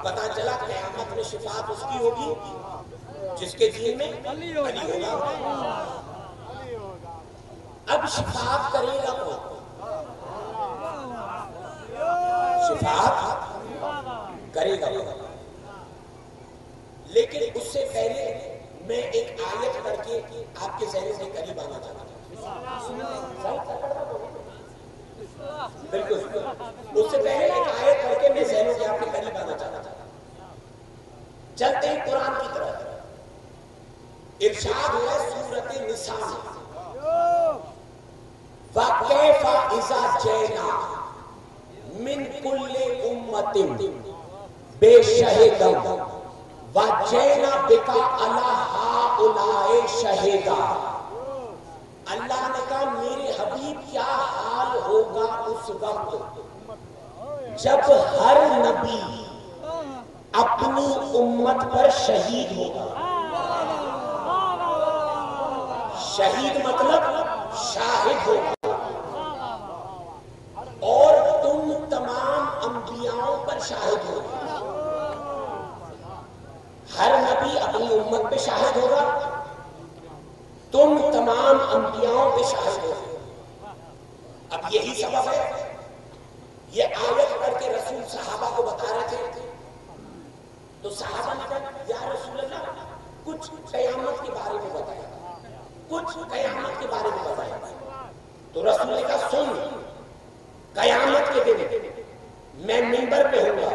اب پتا چلا قیامت میں شفاعت اس کی ہوگی جس کے دین میں علی ہوگا. اب شفاعت کرے گا کون؟ شفاعت کرے گا کون؟ لیکن اس سے پہلے میں ایک آیت پڑھ کے آپ کے ذہن سے قریب آنا چاہتا ہوں. بالکل اس سے پہلے ایک آیت پڑھ کے میں ذہنوں کے آپ کے قریب آنا چاہتا ہوں. چلتے ہیں قرآن کی طرف. ارشاد ہے سورۃ النساء وَكَيْفَ إِذَا جِئْنَا مِنْ كُلِّ أُمَّةٍ بِشَهِيدٍ وَجِئْنَا بِكَ عَلَىٰ هَٰؤُلَاءِ شَهِيدًا. اللہ نے کہا میرے حبیب کیا حال ہوگا اس وقت جب ہر نبی اپنی امت پر شہید ہوگا. شہید مطلب شاہد ہوگا. اور تم تمام انبیاءوں پر شاہد ہوگا. ہر نبی اپنی امت پہ شاہد ہوگا, تم تمام انبیاءوں پہ شاہد ہوگا. اب یہی سبب ہے یہ آیت پڑھ کے رسول صحابہ کو بتا رہے تھے تو صحابہ نے کہا یا رسول اللہ کچھ قیامت کے بارے میں بتایا, کچھ قیامت کے بارے میں بتایا. تو رسول نے کہا سن, قیامت کے دن میں منبر پہ ہوں گا.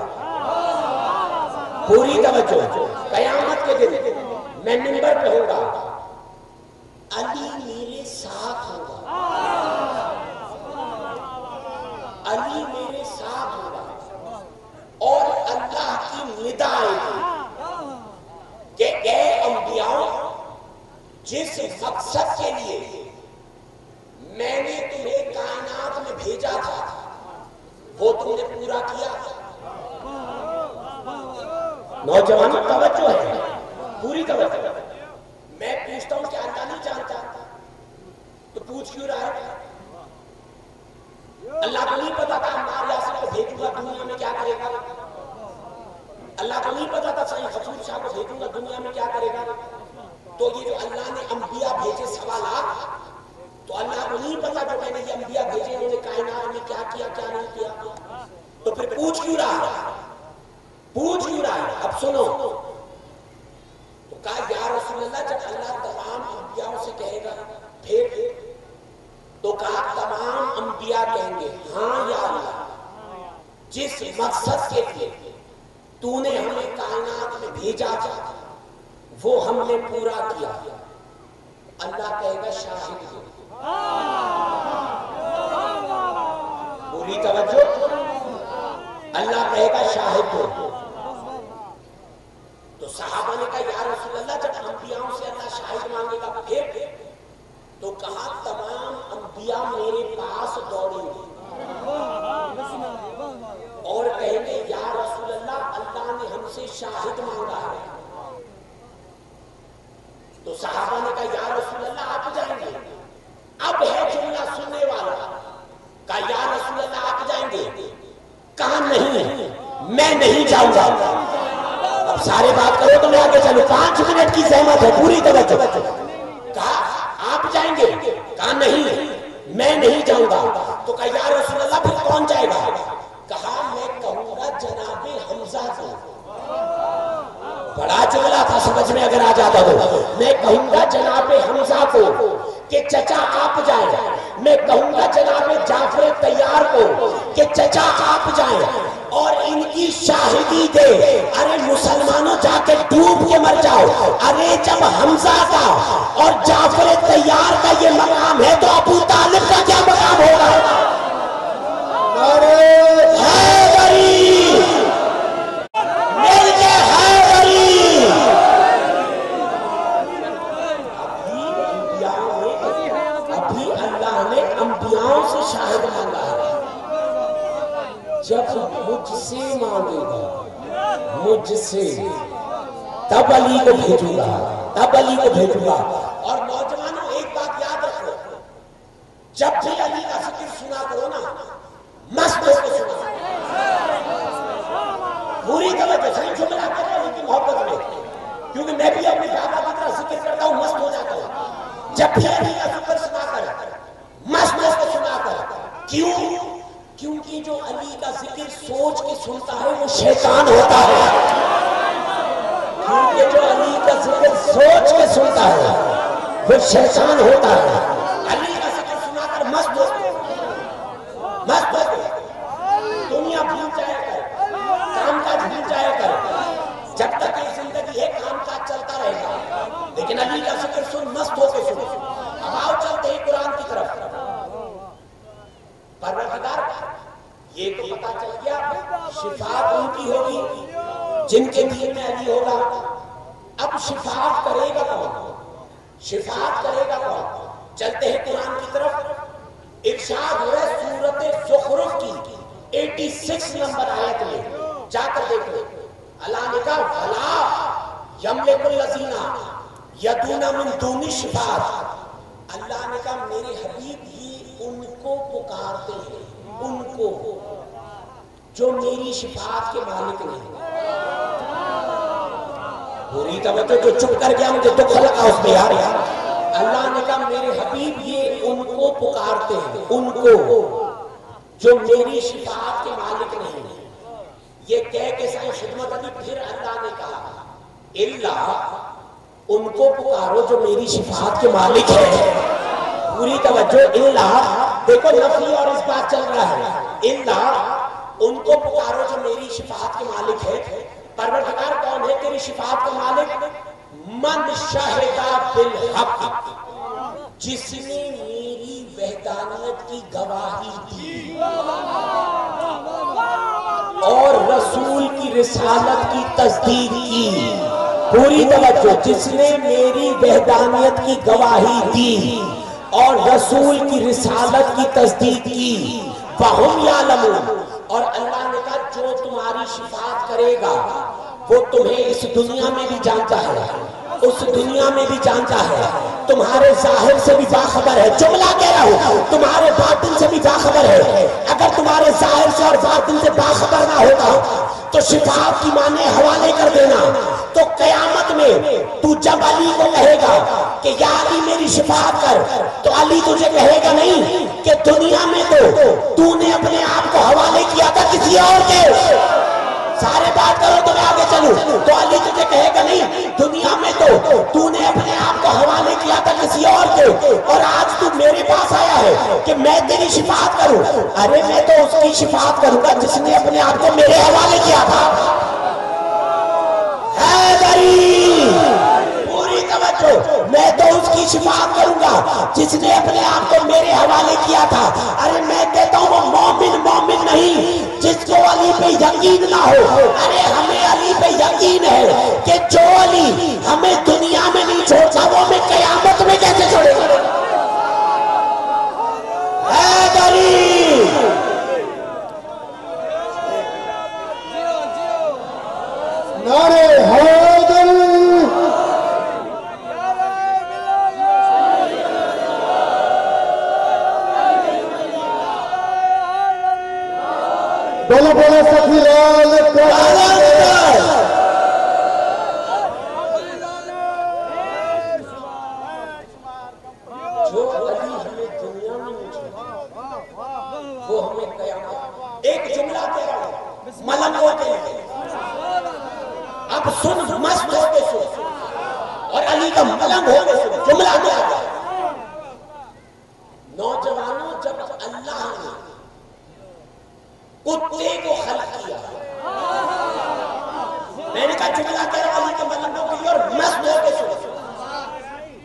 پوری توجہ, قیامت کے دن میں منبر پہ ہوں گا, علی میرے ساتھ ہوگا. علی میرے ساتھ ہوگا اور اللہ کی ندا آئے گی کہ اے انبیاء جس مقصد کے لیے میں نے تمہیں کائنات میں بھیجا تھا وہ تم نے پورا کیا. نوجوانوں توجہ ہے, پوری توجہ. میں پوچھتا ہوں کہ اللہ نہیں جانتا تو پوچھ کیوں رہا ہے؟ اللہ کو نہیں پتا تھا عمار یاسر کو بھیجوں گا دنیا میں کیا کرے گا؟ اللہ کو نہیں پتا تھا سعید حضور شاہ کو بھیجوں گا دنیا میں کیا کرے گا؟ تو یہ جو اللہ نے انبیاء بھیجے سوالات, تو اللہ کو نہیں پتا جو میں نے یہ انبیاء بھیجے انہوں نے کائنات میں کیا کیا کیا نہیں کیا؟ تو پھر پوچھ کیوں رہا ہے؟ پوچھ کیوں رہا ہے؟ اب سنو. تو کہا یا رسول اللہ جب اللہ تمام انبیاءوں سے کہے گا پھر, تو کہا تمام انبیاء کہیں گے ہاں یا اللہ جس مقصد کے لیے تو نے ہمیں کائنات میں بھیجا تھا وہ ہم نے پورا کیا. اللہ کہے گا شاہد ہو. پوری توجہ, اللہ کہے گا شاہد ہو. تو صحابہ نے کہا یا رسول اللہ جب انبیاءوں سے اللہ شاہد مانگے گا پھر, تو کہا تمام انبیاء میرے پاس دوڑیں گے اور کہیں گے یا رسول اللہ اللہ نے ہم سے شاہد مانگا ہے. تو صحابہ نے کہا یا رسول اللہ آپ جائیں گے؟ اب ہے جملہ سننے والا. کہا یا رسول اللہ آپ جائیں گے؟ کہا نہیں میں نہیں جاؤں گا. اب سارے بات کرو تو میں آگے چلوں, 5 منٹ کی زحمت ہے, پوری توجہ. کہا آپ جائیں گے؟ کہا نہیں میں نہیں جاؤں گا. تو کہا یا رسول اللہ پھر کون جائے گا؟ کہا میں کہوں گا جناب حمزہ کو. بڑا جملہ تھا, سمجھ میں اگر آ جاتا تو. میں کہوں گا جناب حمزہ کو کہ چچا آپ جائیں. میں کہوں گا جناب جعفر طیار کو کہ چچا آپ جائیں اور ان کی شاہدی دے. ارے مسلمانوں جا کے ڈوب کے مر جاؤ. ارے جب حمزہ کا اور جعفر طیار کا یہ مقام ہے تو ابو طالب کا کیا مقام ہوگا؟ جب مجھ سے مانگے گا مجھ سے تب علی کو بھیجوں گا, تب علی کو بھیجوں گا. اور نوجوانوں ایک بات یاد رکھو, جب بھی علی کا ذکر سنا کرو نا مست ہو کے سنا. پوری توجہ صحیح جملہ کر رہا ہوں کی محبت میں، کیونکہ میں بھی اپنے بابا کی طرح ذکر کرتا ہوں، مست ہو جاتا ہوں جب بھی علی کا ذکر سنا کر، مست ہو کے سنا کر. کیوں؟ کیونکہ جو علی کا ذکر سوچ کے سنتا ہے وہ شیطان ہوتا ہے. کیونکہ جو علی کا ذکر سوچ کے سنتا ہے وہ شیطان ہوتا ہے. علی کا ذکر سنا کر مست ہو کے دنیا بھول جائے کر، کام کاج بھول جائے کر، جب تک یہ زندگی ہے کام کاج چلتا رہے گا، لیکن علی کا ذکر سن، مست ہو کے سن. اب آؤ چلتے ہیں قرآن کی طرف. پروردگار یہ تو پتا چل گیا شفاعت ان کی ہوگی جن کے دل میں علی ہوگا. اب شفاعت کرے گا کون؟ شفاعت کرے گا کون؟ چلتے ہیں قرآن کی طرف. ارشاد ہو رہا ہے سورۃ زخرف کی 86 نمبر آیت میں، جا کر دیکھو. اللہ نے کہا فَلَا يَمْلِكُ الَّذِينَ يَدْعُونَ مِن دُونِ الشِّفَاعَةِ. اللہ نے کہا میرے حبیب یہ ان کو پکارتے ہیں، ان کو جو میری شفاعت کے مالک نہیں. پوری توجہ، جو چپ کر گیا مجھے دکھ لگا اس میں یار. اللہ نے کہا میرے حبیب یہ ان کو پکارتے ہیں، ان کو جو میری شفاعت کے مالک نہیں. یہ کہہ کے سائیں خدمت ابھی پھر اللہ نے کہا اللہ ان کو پکارو جو میری شفاعت کے مالک ہے. پوری توجہ، اللہ دیکھو نفی اور اس بات چل رہا ہے. اللہ ان کو پکارو جو میری شفاعت کے مالک ہے. پروردگار کون ہے تیری شفاعت کا مالک؟ من شہدہ بالحق، جس نے میری وحدانیت کی گواہی دی اور رسول کی رسالت کی تصدیق کی. پوری توجہ، جس نے میری وحدانیت کی گواہی دی اور رسول کی رسالت کی تصدیق کی. فَهُمْ يَعْلَمُونَ، اور اللہ نے کہا جو تمہاری شفاعت کرے گا وہ تمہیں اس دنیا میں بھی جانتا ہے، اس دنیا میں بھی جانتا ہے، تمہارے ظاہر سے بھی باخبر ہے. جملہ کہہ رہا ہوں، تمہارے باطن سے بھی باخبر ہے. اگر تمہارے ظاہر سے اور باطن سے باخبر نہ ہوتا تو شفاعت کی معنی حوالے کر دینا. تو قیامت میں تو جب علی کو کہے گا کہ یا علی میری شفاعت کر، تو علی تجھے کہے گا نہیں کہ دنیا میں تو نے اپنے آپ کو حوالے کیا تھا کسی اور کے. سارے بات کرو تو میں آگے چلوں. تو علی تجھے کہے گا نہیں دنیا میں تو نے اپنے آپ کو حوالے کیا تھا کسی اور کے، اور آج تو میرے پاس آیا ہے کہ میں تیری شفاعت کروں. ارے میں تو اس کی شفاعت کروں گا جس نے اپنے آپ کو میرے حوالے کیا تھا. پوری توجہ، میں تو اس کی شفاعت کروں گا جس نے اپنے آپ کو میرے حوالے کیا تھا. ارے میں کہتا ہوں وہ مومن نہیں جس کو علی پہ یقین نہ ہو. ارے ہمیں علی پہ یقین ہے کہ جو علی ہمیں دنیا میں نہیں چھوڑتا وہ ہمیں قیامت میں کیسے چھوڑے گا. نعرے حیدر، بولو بولو سخی لال جو علی ہمیں دنیا میں نہیں چھوڑتا وہ ہمیں قیامت. ایک جملہ کہہ رہا ہوں ملنگ ہو کے لئے، اب سن مست ہو کے سن، اور علی کا ملنگ ہو کے سن. جملہ کیا ہے؟ نوجوانوں جب اللہ نے کتے کو خلق کیا، میں نے کہا جملہ کہہ رہا علی کا ملنگ ہو کے لئے اور مست ہو کے سن.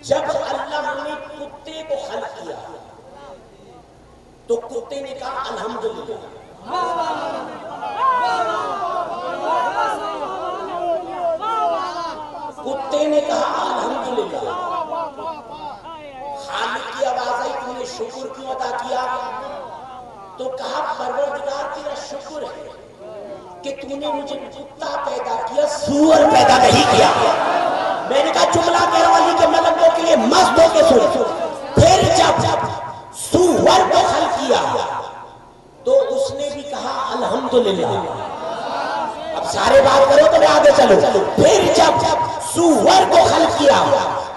جب اللہ نے کتے کو خلق کیا تو کتے نے کہا الحمدللہ. کتے نے کہا الحمدللہ. خالق کی آواز آئی تم نے شکر کیوں ادا کیا؟ تو کہا پروردگار تیرا شکر ہے کہ تم نے مجھے کتا پیدا کیا، سور پیدا نہیں کیا. میں نے کہا جملہ کہہ رہا علی کے ملنگوں کے لیے مست ہو کے سن. پھر جب سور کو خلق کیا تو اس نے بھی کہا الحمدللہ. اب سارے بات کرو تو میں آگے چلو. پھر جب سور کو خلق کیا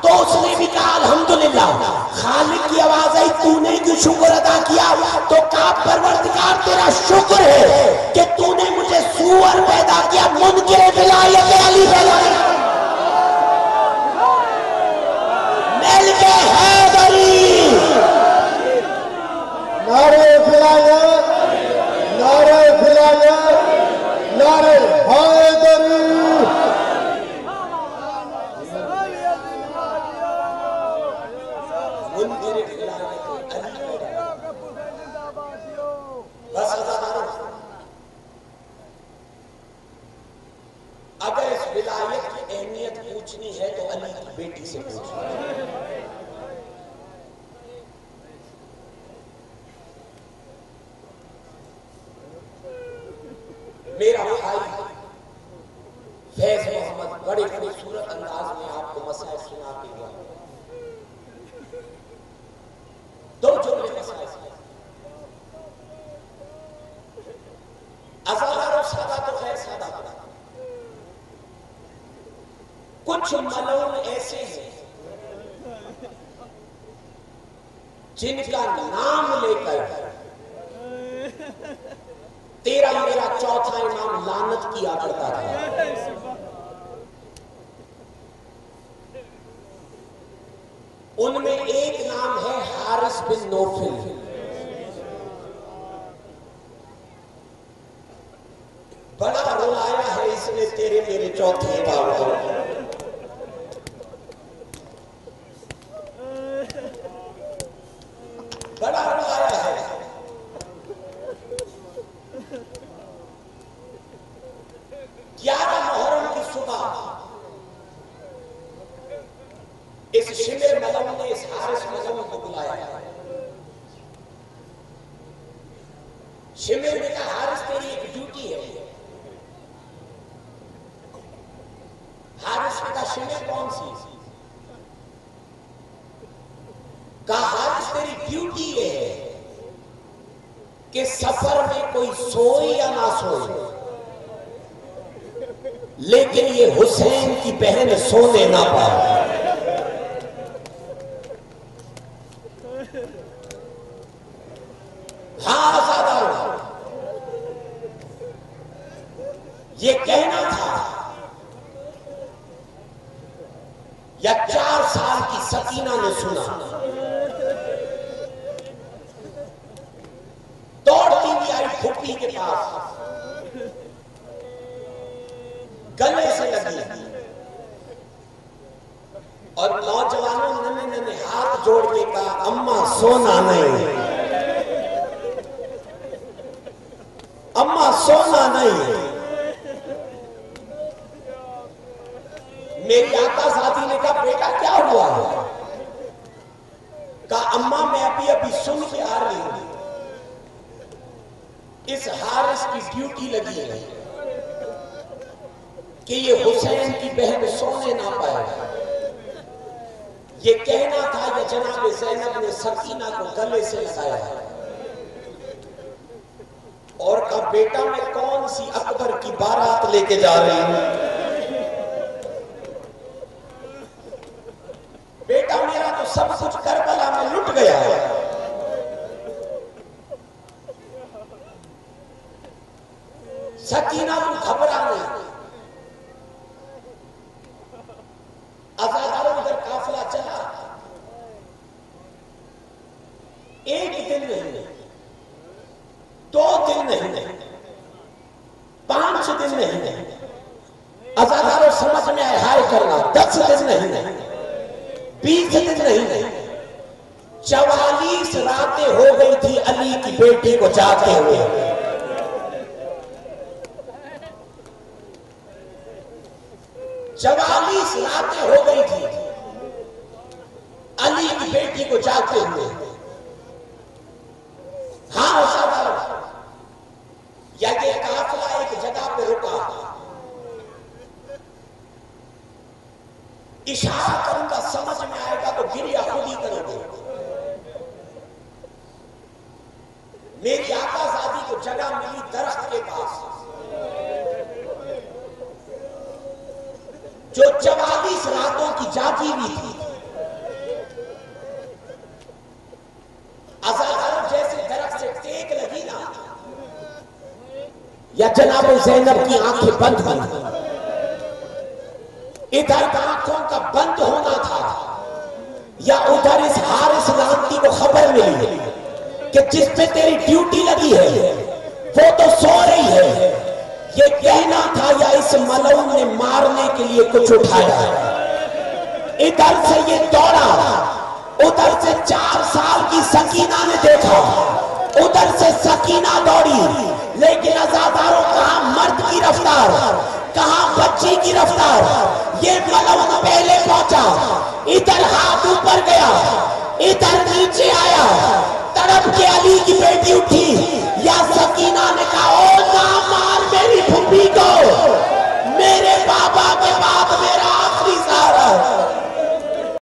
تو اس نے بھی کہا الحمدللہ. خالق کی آواز آئی تو نے کیوں شکر ادا کیا؟ تو کہا پروردگار تیرا شکر ہے کہ تو نے مجھے سور پیدا کیا، منکر ولایت علی پیدا کیا. ملک حیدری. نعرہ ولایت، نعرہ ولایت، نعرہ حیدری. منکر ولایت علی. بس اگر اس ولایت کی اہمیت پوچھنی ہے تو علی کی بیٹی سے پوچھنی. میرا بھائی فیض محمد بڑے خوبصورت انداز میں آپ کو مسائل سنا کے گیا. دو جملے مسائل ازادار و سادہ تو غیر سادہ پڑا. کچھ ملعون ایسے ہیں جن کا نام لے کر تیرا میرا چوتھا امام لعنت کیا کرتا تھا. ان میں ایک نام ہے حارث بن نوفل. بڑا رلایا ہے اس نے تیرے میرے چوتھے امام کو. بڑا رلایا ہے. گیارہ محرم کی صبح اس شمر ملعون نے اس حارث ملعون کو بلایا. شمر نے کہا حارث تیری ایک ڈیوٹی ہے. حارث نے کہا شمر کون سی؟ کہا حارث تیری ڈیوٹی ہے کہ سفر میں کوئی سوئے یا نہ سوئے، لیکن یہ حسین کی بہن سونے نہ پائے. ہاں آزادار، یہ کہنا تھا یا 4 سال کی سکینہ نے سنا. دوڑتی ہوئی آئی پھوپھی کے پاس، گلے سے لگی اور نوجوانوں نے ہاتھ جوڑ کے کہا اماں سونا نہیں، اماں سونا نہیں. میری آقا زادی نے کہا بیٹا کیا ہوا ہے؟ کہا اماں میں ابھی سن کے آ رہی ہوں، اس حارث کی ڈیوٹی لگی ہے کہ یہ حسین کی بہن سونے نہ پائے. یہ کہنا تھا یا جناب زینب نے سکینہ کو گلے سے لگایا اور کہا بیٹا میں کون سی اکبر کی بارات لے کے جا رہی ہوں؟ بیٹا میرا تو سب کچھ کربلا میں لٹ گیا ہے. سکینہ تو گھبرا نہیں. ازاداروں ادھر قافلہ چلا. ایک دن نہیں، 2 دن نہیں، 5 دن نہیں. ازاداروں سمجھ میں آئے ہائے کرنا. 10 دن نہیں، 20 دن نہیں، 44 راتیں ہو گئی تھی علی کی بیٹی کو جاتے ہوئے. 44 راتیں ہو گئی تھی علی کی بیٹی کو جاتے ہوئے. ہاں ازاداروں، یا یہ قافلہ ایک جگہ پہ رکا، اشارہ کروں گا سمجھ میں آئے گا تو گریہ خود ہی کرو گے. میری آقا زادی کو جگہ ملی درخت کے پاس. جو 44 راتوں کی جاگی ہوئی تھی، عزازر جیسے درخت سے ٹیک لگی نا، یا جناب زینب کی آنکھیں بند ہوئی، ادھر آنکھوں کا بند ہونا تھا، یا ادھر اس حارث لعنتی کو خبر ملی کہ جس پہ تیری ڈیوٹی لگی ہے وہ تو سو رہی ہے، یہ کہنا تھا یا اس ملعون نے مارنے کے لیے کچھ اٹھایا۔ ادھر سے یہ دوڑا، ادھر سے 4 سال کی سکینہ نے دیکھا، ادھر سے سکینہ دوڑی، لیکن عزاداروں کہاں مرد کی رفتار، کہاں بچی کی رفتار، یہ ملعون پہلے پہنچا، ادھر ہاتھ اوپر گیا، ادھر نیچے آیا، تڑپ کے علی کی بیٹی